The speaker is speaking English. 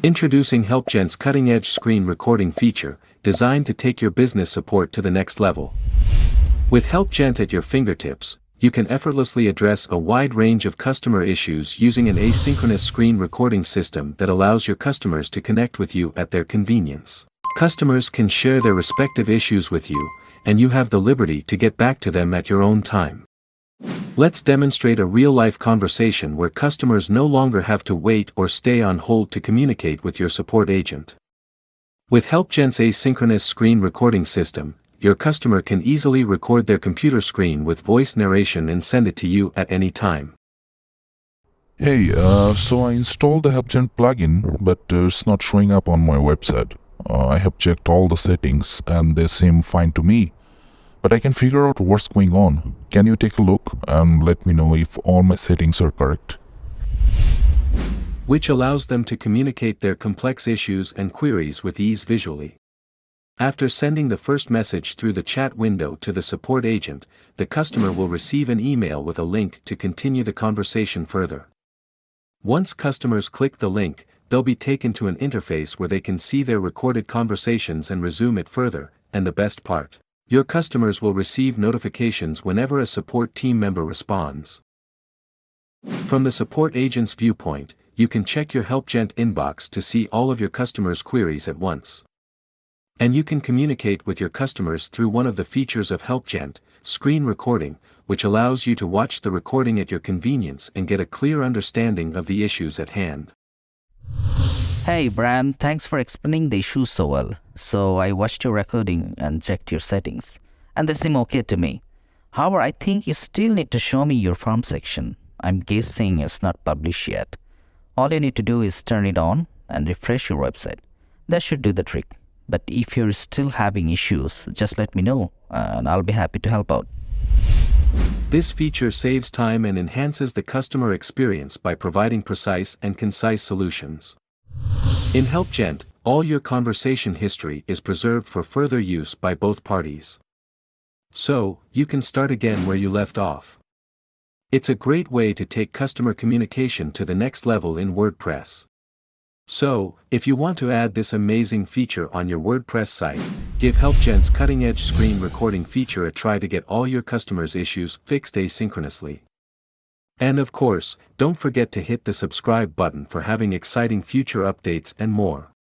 Introducing HelpGent's cutting-edge screen recording feature, designed to take your business support to the next level. With HelpGent at your fingertips, you can effortlessly address a wide range of customer issues using an asynchronous screen recording system that allows your customers to connect with you at their convenience. Customers can share their respective issues with you, and you have the liberty to get back to them at your own time. Let's demonstrate a real-life conversation where customers no longer have to wait or stay on hold to communicate with your support agent. With HelpGent's asynchronous screen recording system, your customer can easily record their computer screen with voice narration and send it to you at any time. Hey, so I installed the HelpGent plugin, but it's not showing up on my website. I have checked all the settings and they seem fine to me. But I can figure out what's going on. Can you take a look and let me know if all my settings are correct? Which allows them to communicate their complex issues and queries with ease visually. After sending the first message through the chat window to the support agent, the customer will receive an email with a link to continue the conversation further. Once customers click the link, they'll be taken to an interface where they can see their recorded conversations and resume it further, and the best part. Your customers will receive notifications whenever a support team member responds. From the support agent's viewpoint, you can check your HelpGent inbox to see all of your customers' queries at once. And you can communicate with your customers through one of the features of HelpGent, screen recording, which allows you to watch the recording at your convenience and get a clear understanding of the issues at hand. Hey Bran, thanks for explaining the issue so well. So I watched your recording and checked your settings, and they seem okay to me. However, I think you still need to show me your farm section. I'm guessing it's not published yet. All you need to do is turn it on and refresh your website. That should do the trick. But if you're still having issues, just let me know and I'll be happy to help out. This feature saves time and enhances the customer experience by providing precise and concise solutions. In HelpGent, all your conversation history is preserved for further use by both parties. So, you can start again where you left off. It's a great way to take customer communication to the next level in WordPress. So, if you want to add this amazing feature on your WordPress site, give HelpGent's cutting-edge screen recording feature a try to get all your customers' issues fixed asynchronously. And of course, don't forget to hit the subscribe button for having exciting future updates and more.